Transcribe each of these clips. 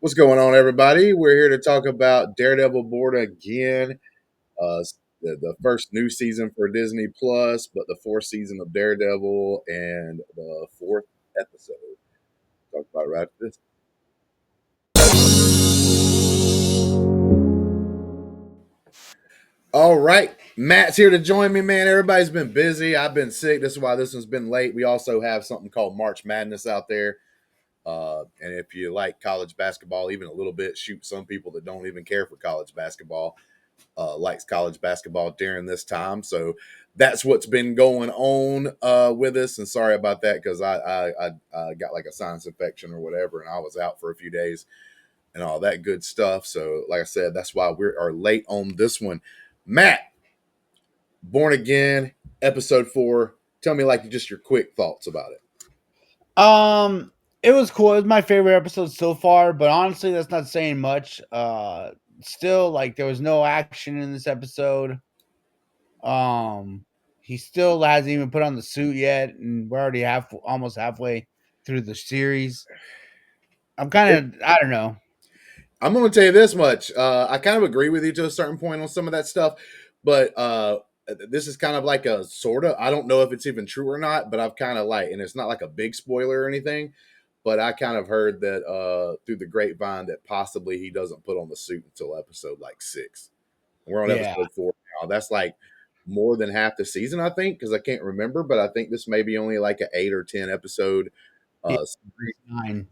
What's going on, everybody? We're here to talk about Daredevil Born Again, the first new season for Disney Plus, but the fourth season of Daredevil and the fourth episode. Talk about it right after this. All right, Matt's here to join me, man. Everybody's been busy. I've been sick. This is why this one's been late. We also have something called March Madness out there. And if you like college basketball, even a little bit, shoot, some people that don't even care for college basketball likes college basketball during this time. So that's what's been going on with us. And sorry about that because I got like a sinus infection or whatever, and I was out for a few days and all that good stuff. So like I said, that's why we are late on this one. Matt, Born Again, episode 4. Tell me like just your quick thoughts about it. It was cool. It was my favorite episode so far, but honestly, that's not saying much. Still, like there was no action in this episode. Um, he still hasn't even put on the suit yet, and we're already almost halfway through the series. I'm kind of, I don't know. I'm going to tell you this much. I kind of agree with you to a certain point on some of that stuff, but this is kind of like a sort of, I don't know if it's even true or not, but I've kind of like, and it's not like a big spoiler or anything, but I kind of heard that through the grapevine that possibly he doesn't put on the suit until episode like 6. We're on Yeah, episode 4 now. That's like more than half the season, I think, because I can't remember, but I think this may be only like an 8 or 10 episode yeah, series, 9.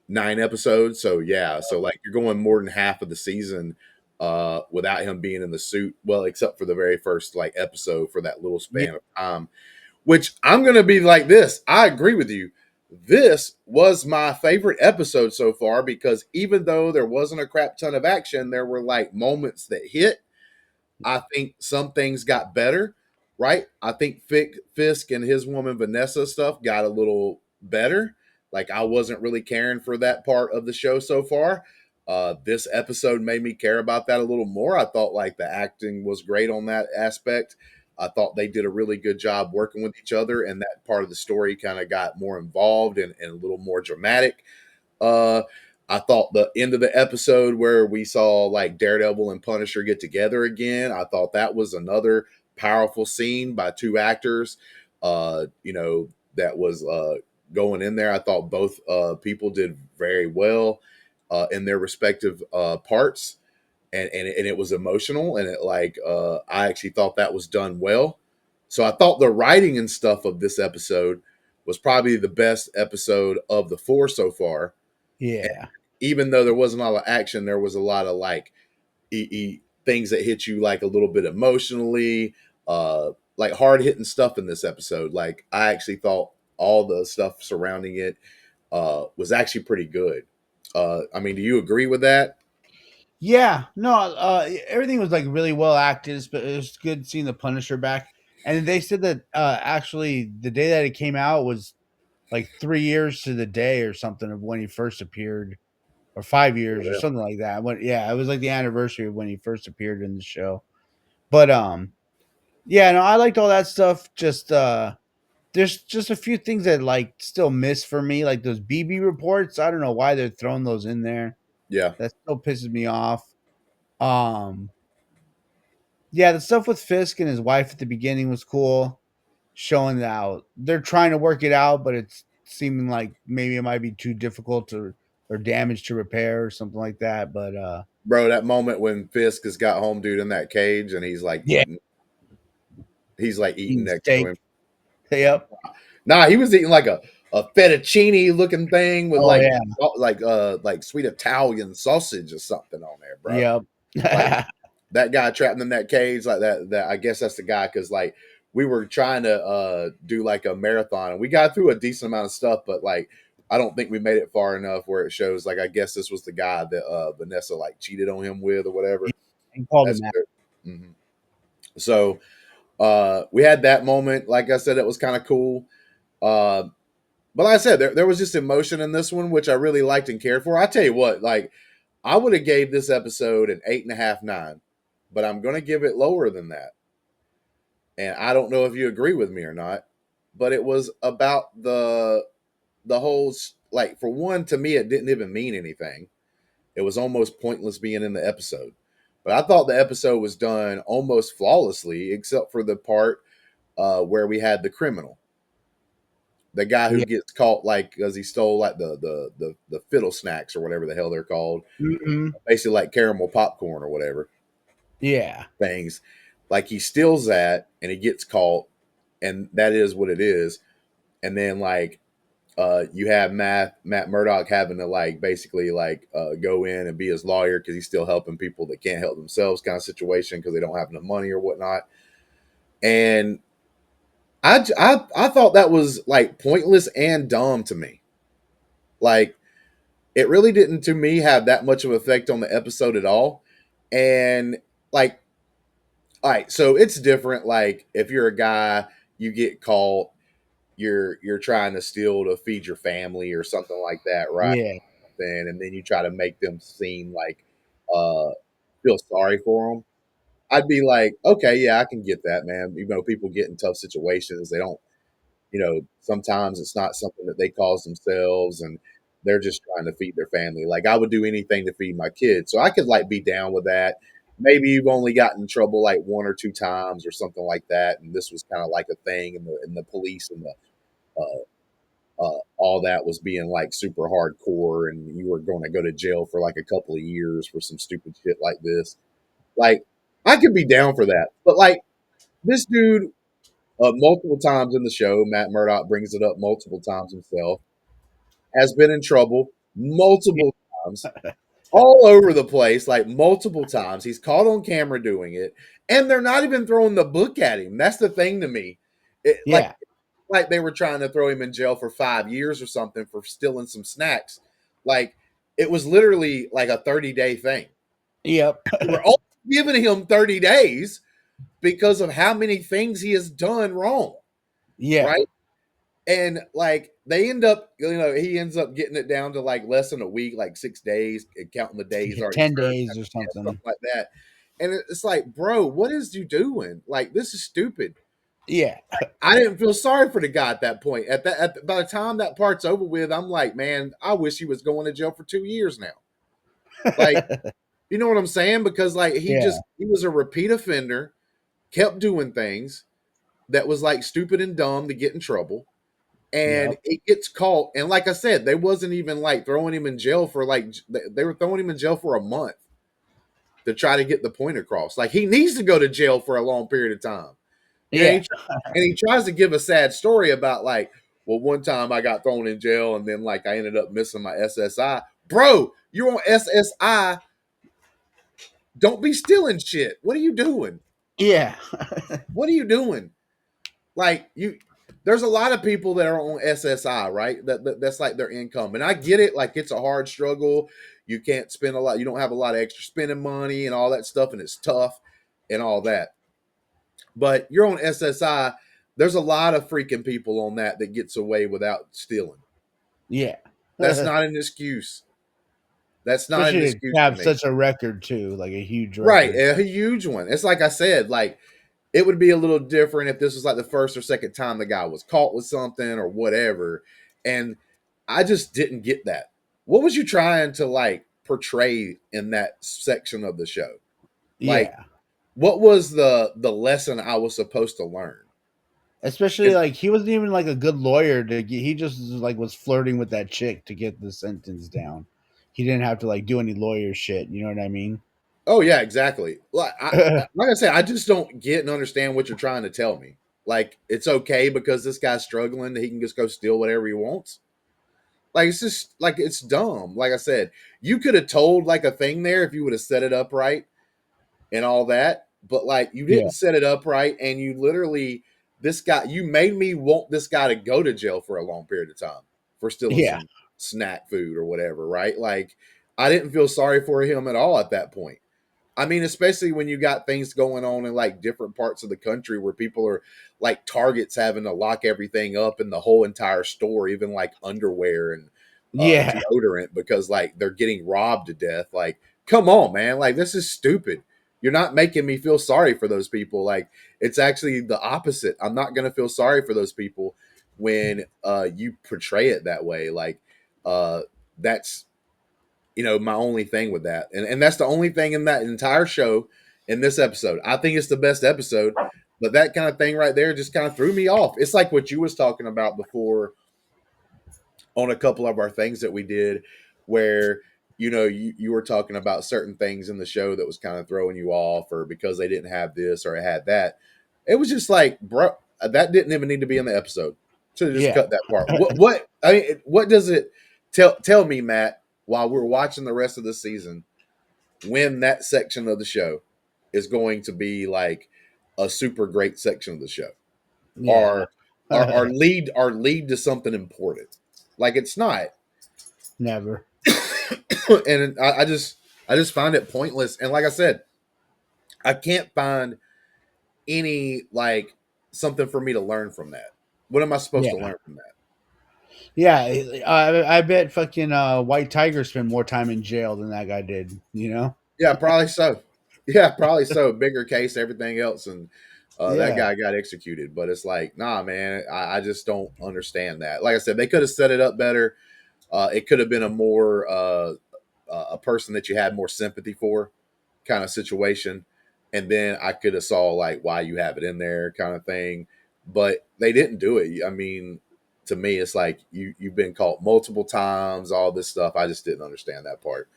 9 episodes. So yeah, so like you're going more than half of the season without him being in the suit. Well, except for the very first like episode for that little Yeah, span of time. Which I'm gonna be like this. I agree with you. This was my favorite episode so far because even though there wasn't a crap ton of action, there were like moments that hit. I think some things got better, right? I think Fisk and his woman Vanessa stuff got a little better. Like I wasn't really caring for that part of the show so far. This episode made me care about that a little more. I thought like the acting was great on that aspect. I thought they did a really good job working with each other, and that part of the story kind of got more involved and a little more dramatic. Uh, I thought the end of the episode where we saw like Daredevil and Punisher get together again, I thought that was another powerful scene by two actors. That was going in there. I thought both people did very well in their respective parts, and it was emotional, and it like I actually thought that was done well. So I thought the writing and stuff of this episode was probably the best episode of the 4 so far. yeah, Even though there wasn't a lot of action, there was a lot of like things that hit you like a little bit emotionally, like hard hitting stuff in this episode. Like I actually thought all the stuff surrounding it was actually pretty good. I mean, do you agree with that? yeah. No, everything was like really well acted. But it was good seeing the Punisher back. And they said that actually the day that it came out was like 3 years to the day or something of when he first appeared, or 5 years or something like that. When yeah, it was like the anniversary of when he first appeared in the show. But yeah, no, I liked all that stuff. Just there's just a few things that like still miss for me, like those BB reports. I don't know why they're throwing those in there. Yeah, That still pisses me off. Um, yeah, the stuff with Fisk and his wife at the beginning was cool, showing that out they're trying to work it out, but it's seeming like maybe it might be too difficult to or damage to repair or something like that. But bro, that moment when Fisk has got home dude in that cage and yeah, he's like eating eating next to steak. him. Yep. Nah, he was eating like a fettuccine looking thing with Oh yeah. like sweet Italian sausage or something on there, bro. Yep. Like that guy trapped in that cage like that I guess that's the guy because like we were trying to do like a marathon and we got through a decent amount of stuff, but like I don't think we made it far enough where it shows like I guess this was the guy that Vanessa like cheated on him with or whatever. And called him That's that. good. So we had that moment. Like I said, it was kind of cool. Uh, but like I said, there was just emotion in this one, which I really liked and cared for. I tell you what, like I would have gave this episode an 8.5, 9, but I'm going to give it lower than that. And I don't know if you agree with me or not, but it was about the whole like for one, to me, it didn't even mean anything. It was almost pointless being in the episode. But I thought the episode was done almost flawlessly, except for the part where we had the criminal, the guy who Yeah. gets caught like because he stole like the fiddle snacks or whatever the hell they're called, Mhm. basically like caramel popcorn or whatever Yeah. things. Like he steals that and he gets caught, and that is what it is. And then like you have Matt Murdock having to like basically like go in and be his lawyer because he's still helping people that can't help themselves, kind of situation because they don't have enough money or whatnot. And I thought that was like pointless and dumb to me. Like it really didn't to me have that much of an effect on the episode at all. And like, all right, so it's different. Like if you're a guy, you get caught, you're trying to steal to feed your family or something like that, right? Yeah. And then you try to make them seem like uh feel sorry for them. I'd be like, okay, yeah, I can get that, man. You know, people get in tough situations. They don't, sometimes it's not something that they cause themselves and they're just trying to feed their family. Like I would do anything to feed my kids. So I could like be down with that. Maybe you've only gotten in trouble like one or two times or something like that. And this was kind of like a thing and the police and the all that was being like super hardcore and you were going to go to jail for like a couple of years for some stupid shit like this. Like I could be down for that. But like this dude multiple times in the show, Matt Murdock brings it up multiple times himself, has been in trouble multiple times, all over the place, like multiple times. He's caught on camera doing it, and they're not even throwing the book at him. That's the thing to me. It, Yeah. like they were trying to throw him in jail for 5 years or something for stealing some snacks. Like it was literally like a 30-day thing. Yep. They were all giving him 30 days because of how many things he has done wrong, Yeah. right? And like they end up, he ends up getting it down to like less than a week, like 6 days, and counting the days Yeah, already 10 served, days or yeah, something. something like that. And it's like, bro, what is you doing? Like this is stupid. Yeah. I didn't feel sorry for the guy at that point. By the time that part's over with, I'm like, man, I wish he was going to jail for 2 years now. Like, you know what I'm saying? Because like Yeah. he was a repeat offender, kept doing things that was like stupid and dumb to get in trouble, and Yep. it gets caught. And like I said, they wasn't even like throwing him in jail for like they were throwing him in jail for a month to try to get the point across. Like he needs to go to jail for a long period of time. You know, Yeah. and he tries to give a sad story about like, well, one time I got thrown in jail and then like I ended up missing my SSI. Bro, you're on SSI. Don't be stealing shit. What are you doing? Yeah. What are you doing? Like there's a lot of people that are on SSI, right? That's like their income. And I get it, like it's a hard struggle. You can't spend a lot, you don't have a lot of extra spending money and all that stuff, and it's tough and all that. But you're on SSI, there's a lot of freaking people on that gets away without stealing. Yeah. That's not an excuse. That's not an Especially to excuse to have me. such a record too, like a huge Right, record. a huge one. It's like I said, like it would be a little different if this was like the first or second time the guy was caught with something or whatever. And I just didn't get that. What was you trying to like portray in that section of the show? Like, Yeah. what was the lesson I was supposed to learn? Especially And like he wasn't even like a good lawyer to get, he just like was flirting with that chick to get the sentence down. He didn't have to like do any lawyer shit, you know what I mean? oh yeah, exactly. Like I said, I just don't get and understand what you're trying to tell me. Like it's okay because this guy's struggling, he can just go steal whatever he wants. Like it's just like it's dumb. Like I said, you could have told like a thing there if you would have set it up right and all that, but like you Yeah. didn't set it up right, and you literally this guy you made me want this guy to go to jail for a long period of time for stealing Yeah. some snack food or whatever, right? Like I didn't feel sorry for him at all at that point. I mean, especially when you got things going on in like different parts of the country where people are like Target's having to lock everything up in the whole entire store, even like underwear and Yeah. deodorant because like they're getting robbed to death. Like, come on, man! Like this is stupid. You're not making me feel sorry for those people. Like it's actually the opposite. I'm not gonna feel sorry for those people when you portray it that way. Like uh, that's my only thing with that. And that's the only thing in that entire show in this episode. I think it's the best episode, but that kind of thing right there just kind of threw me off. It's like what you was talking about before on a couple of our things that we did where you were talking about certain things in the show that was kind of throwing you off or because they didn't have this or it had that. It was just like, bro, that didn't even need to be in the episode. Should have just Yeah. cut that part. What I mean, what does it tell me, Matt, while we're watching the rest of the season, when that section of the show is going to be like a super great section of the show? Yeah. Or our lead to something important. Like it's not. Never. And I just find it pointless. And like I said, I can't find any like something for me to learn from that. What am I supposed to Yeah. learn from that? Yeah. I bet fucking White Tiger spent more time in jail than that guy did. You know. Yeah, probably so. Yeah, probably so. Bigger case, everything else, and that Yeah. guy got executed. But it's like, nah, man, I just don't understand that. Like I said, they could have set it up better. It could have been a more a person that you had more sympathy for kind of situation, and then I could have saw like why you have it in there kind of thing. But they didn't do it. I mean, to me, it's like you've been caught multiple times, all this stuff. I just didn't understand that part.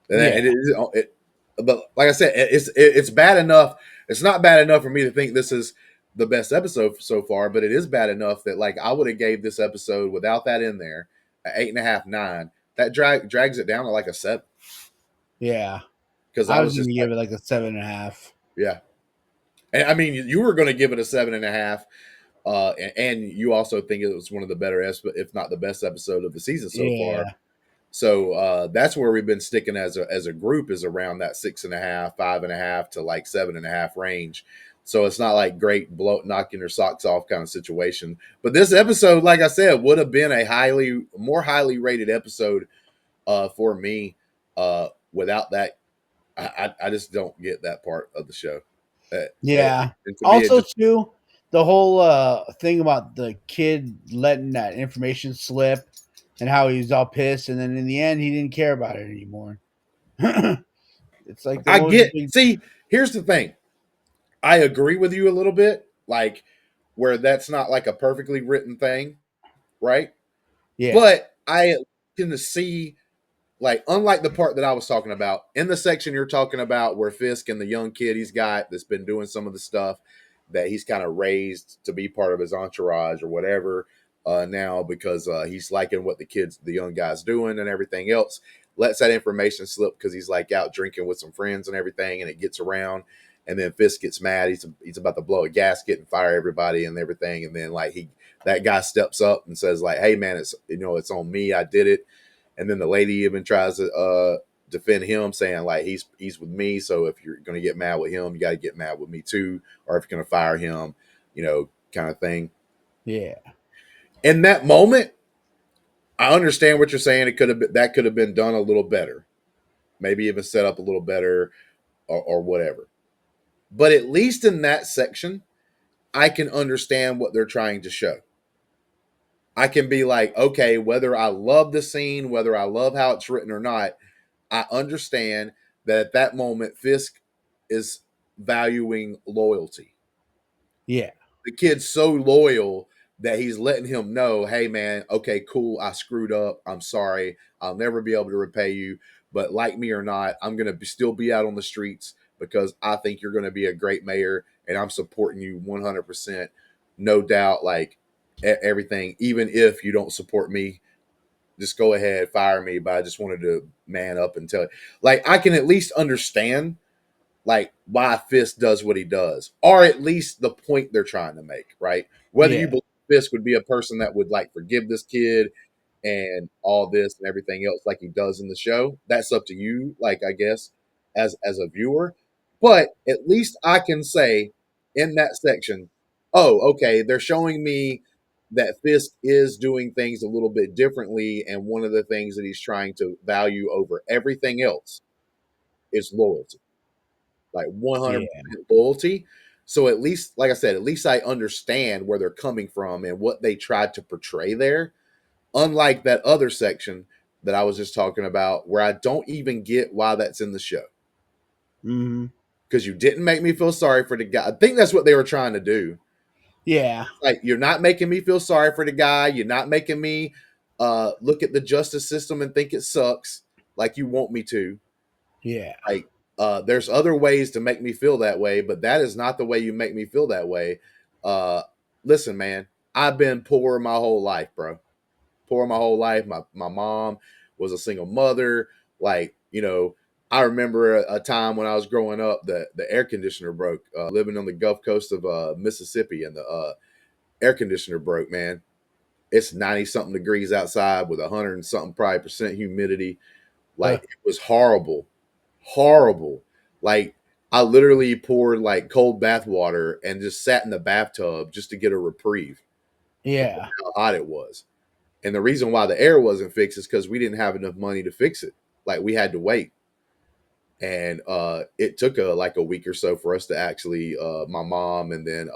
And Yeah. but like I said, it's bad enough. It's not bad enough for me to think this is the best episode so far, but it is bad enough that like I would have gave this episode without that in there an 8.5, 9. That drags it down to like a 7 Yeah. because I I was was gonna just give like, it like a 7.5. yeah. And I mean, you were going to give it a 7.5, and you also think it was one of the better, if not the best episode of the season so far. Yeah. So that's where we've been sticking as a group is around that 6.5, 5.5 to like 7.5 range. So it's not like great knocking your socks off kind of situation. But this episode, like I said, would have been a more highly rated episode for me. Without that, I just don't get that part of the show. Yeah. And to me, it Also, just too, the whole thing about the kid letting that information slip and how he was all pissed, and then in the end, he didn't care about it anymore. It's like the I most get. big. See, here's the thing. I agree with you a little bit, like where that's not like a perfectly written thing, right? Yeah. But I can see, like, unlike the part that I was talking about in the section you're talking about, where Fisk and the young kid he's got that's been doing some of the stuff that he's kind of raised to be part of his entourage or whatever now because he's liking what the young guy's doing and everything else. Lets that information slip because he's like out drinking with some friends and everything, and it gets around. And then Fisk gets mad. He's about to blow a gasket and fire everybody and everything. And then like that guy steps up and says like, "Hey man, it's on me. I did it." And then the lady even tries to defend him, saying like he's with me. So if you're gonna get mad with him, you got to get mad with me too. Or if you're gonna fire him, kind of thing. Yeah. In that moment, I understand what you're saying. That could have been done a little better, maybe even set up a little better, or whatever. But at least in that section, I can understand what they're trying to show. I can be like, okay, whether I love the scene, whether I love how it's written or not, I understand that at that moment, Fisk is valuing loyalty. Yeah. The kid's so loyal that he's letting him know, hey, man, okay, cool. I screwed up. I'm sorry. I'll never be able to repay you. But like me or not, I'm going to still be out on the streets because I think you're going to be a great mayor and I'm supporting you 100%. No doubt, like everything, even if you don't support me, just go ahead, fire me. But I just wanted to man up and tell you. Like, I can at least understand like why Fisk does what he does, or at least the point they're trying to make, right? Whether you Yeah. believe Fisk would be a person that would like forgive this kid and all this and everything else like he does in the show, that's up to you, like I guess, as a viewer. But at least I can say in that section, oh, okay, they're showing me that Fisk is doing things a little bit differently, and one of the things that he's trying to value over everything else is loyalty, like Yeah. 100% loyalty. So at least, like I said, at least I understand where they're coming from and what they tried to portray there. Unlike that other section that I was just talking about, where I don't even get why that's in the show. Hmm. Because you didn't make me feel sorry for the guy. I think that's what they were trying to do. Yeah. Like, you're not making me feel sorry for the guy. You're not making me look at the justice system and think it sucks like you want me to. Yeah. Like, there's other ways to make me feel that way, but that is not the way you make me feel that way. Uh, Listen, man, I've been poor my whole life, bro. Poor my whole life. My mom was a single mother. Like, I remember a time when I was growing up that the air conditioner broke. Living on the Gulf Coast of Mississippi, and the air conditioner broke. Man, it's 90 something degrees outside with 100 and something probably percent humidity. Like, it was horrible, horrible. Like, I literally poured like cold bath water and just sat in the bathtub just to get a reprieve because Yeah. of how hot it was. And the reason why the air wasn't fixed is because we didn't have enough money to fix it. Like, we had to wait. And it took like a week or so for us to actually my mom and then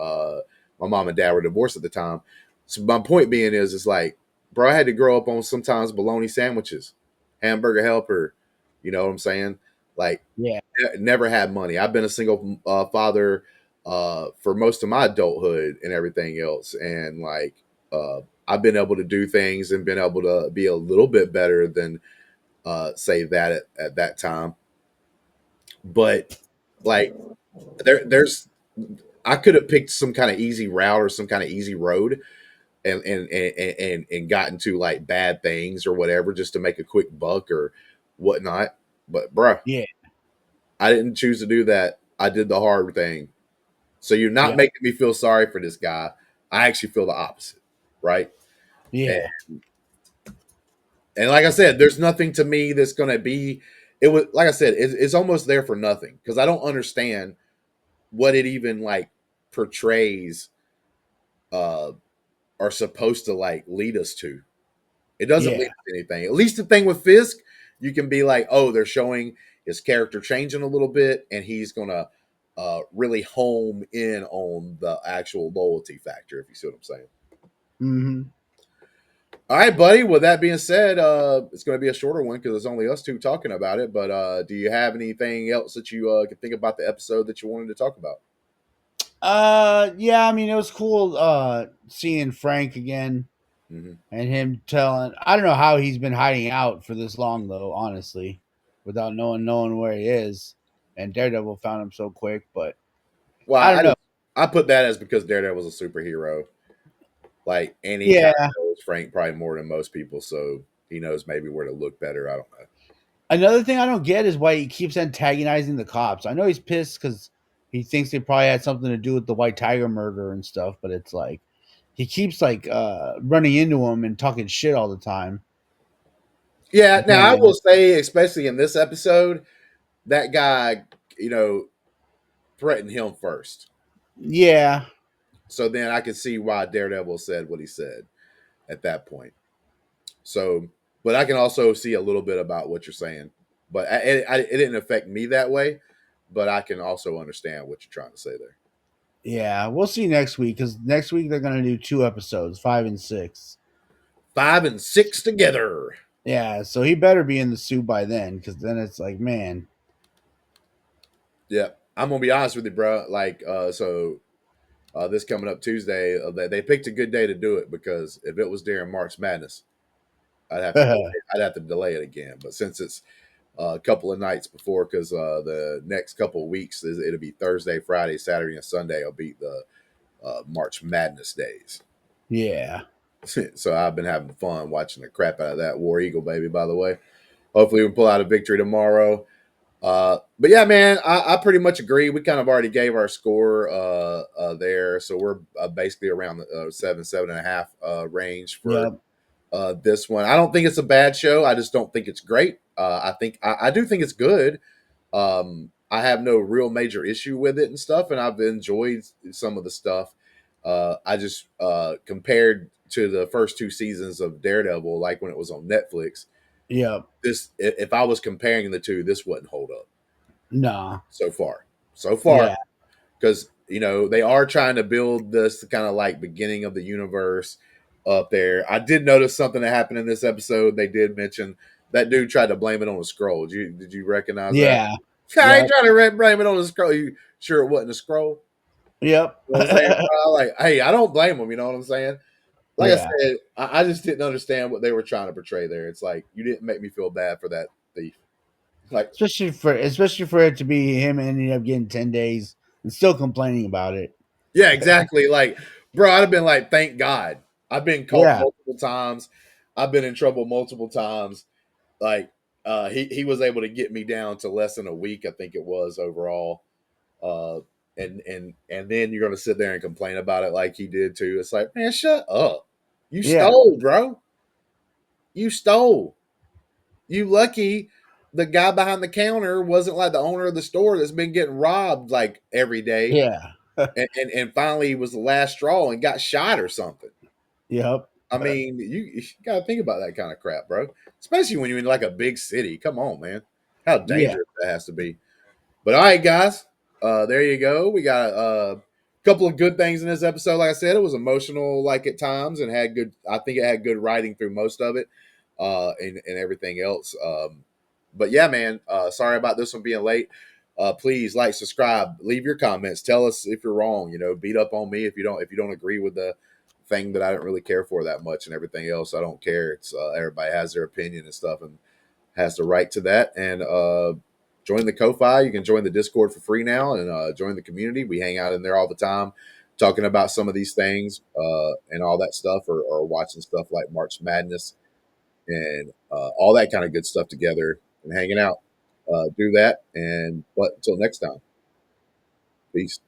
my mom and dad were divorced at the time. So my point being is like, bro, I had to grow up on sometimes bologna sandwiches, hamburger helper, you know what I'm saying? Like, Yeah. never had money. I've been a single father for most of my adulthood and everything else, and like I've been able to do things and been able to be a little bit better than say that at that time. But like, there's I could have picked some kind of easy route or some kind of easy road and gotten to like bad things or whatever just to make a quick buck or whatnot. But bruh, Yeah. I didn't choose to do that. I did the hard thing. So you're not Yeah. making me feel sorry for this guy. I actually feel the opposite, right? And, Yeah. and like I said, there's nothing to me that's going to be. It was like I said, it's almost there for nothing because I don't understand what it even like portrays uh are supposed to like lead us to. It doesn't lead Yeah. us to anything. At least the thing with Fisk, you can be like, oh, they're showing his character changing a little bit, and he's gonna really home in on the actual loyalty factor, if you see what I'm saying. Hmm. All right, buddy. With that being said, it's going to be a shorter one because it's only us two talking about it. But do you have anything else that you can think about the episode that you wanted to talk about? Yeah, I mean it was cool seeing Frank again Mm-hmm. and him telling I don't know how he's been hiding out for this long though, honestly, without knowing where he is. And Daredevil found him so quick, but Well, I don't know. I put that as because Daredevil was a superhero. Like, and he kind Yeah. of knows Frank probably more than most people, so he knows maybe where to look better. I don't know. Another thing I don't get is why he keeps antagonizing the cops. I know he's pissed because he thinks they probably had something to do with the White Tiger murder and stuff, but it's like he keeps like running into him and talking shit all the time. Yeah, And now I telling will him, say, especially in this episode, that guy, threatened him first. yeah, So then I can see why Daredevil said what he said at that point. So, but I can also see a little bit about what you're saying. But it didn't affect me that way. But I can also understand what you're trying to say there. yeah, we'll see next week because next week they're gonna do 2 episodes, 5 and 6. 5 and 6 together. Yeah, so he better be in the suit by then because then it's like, man, Yeah, I'm gonna be honest with you, bro. Like, this coming up Tuesday, they picked a good day to do it because if it was during March Madness, I'd have to delay it again. But since it's a couple of nights before, because the next couple of weeks it'll be Thursday, Friday, Saturday, and Sunday. Will be the March Madness days. yeah, So I've been having fun watching the crap out of that War Eagle baby. By the way, hopefully we can pull out a victory tomorrow. But yeah, man, I pretty much agree. We kind of already gave our score there, so we're basically around the 7.5 range for yep, this one. I don't think it's a bad show. I just don't think it's great. I do think it's good. I have no real major issue with it and stuff, and I've enjoyed some of the stuff. I just compared to the first 2 seasons of Daredevil, like when it was on Netflix. yep, This, if I was comparing the two, this wouldn't hold up nah, so far. So far, yeah, because they are trying to build this kind of like beginning of the universe. up there. I did notice something that happened in this episode. They did mention that dude tried to blame it on a scroll. Did you recognize that? Yeah. I ain't Yep. trying to blame it on a scroll. You sure it wasn't a scroll? Yep. You know what I'm saying? Bro? Like, hey, I don't blame him. You know what I'm saying? Like I Yeah. said, I just didn't understand what they were trying to portray there. It's like you didn't make me feel bad for that thief. Like, Especially for it to be him ending up getting 10 days and still complaining about it. yeah, exactly. Like, bro, I'd have been like, thank God. I've been caught Yeah. multiple times. I've been in trouble multiple times. Like, he was able to get me down to less than a week, I think it was overall. Uh, and then you're gonna sit there and complain about it like he did too. It's like, man, shut up. You Yeah. stole, bro. You stole. You lucky the guy behind the counter wasn't like the owner of the store that's been getting robbed like every day. Yeah. And finally he was the last straw and got shot or something. Yep. I mean, you gotta think about that kind of crap, bro. Especially when you're in like a big city. Come on, man. How Yeah. dangerous that has to be. But all right, guys, there you go. We got a couple of good things in this episode. Like I said, it was emotional, like at times, and had good. I think it had good writing through most of it, and everything else. But yeah, man. Sorry about this one being late. Please like, subscribe, leave your comments. Tell us if you're wrong. You know, beat up on me if you don't agree with the thing that I don't really care for that much, and everything else. I don't care. It's everybody has their opinion and stuff, and has the right to that. And join the Ko-Fi. You can join the Discord for free now, and join the community. We hang out in there all the time, talking about some of these things and all that stuff, or watching stuff like March Madness and all that kind of good stuff together and hanging out. Do that, and but until next time, peace.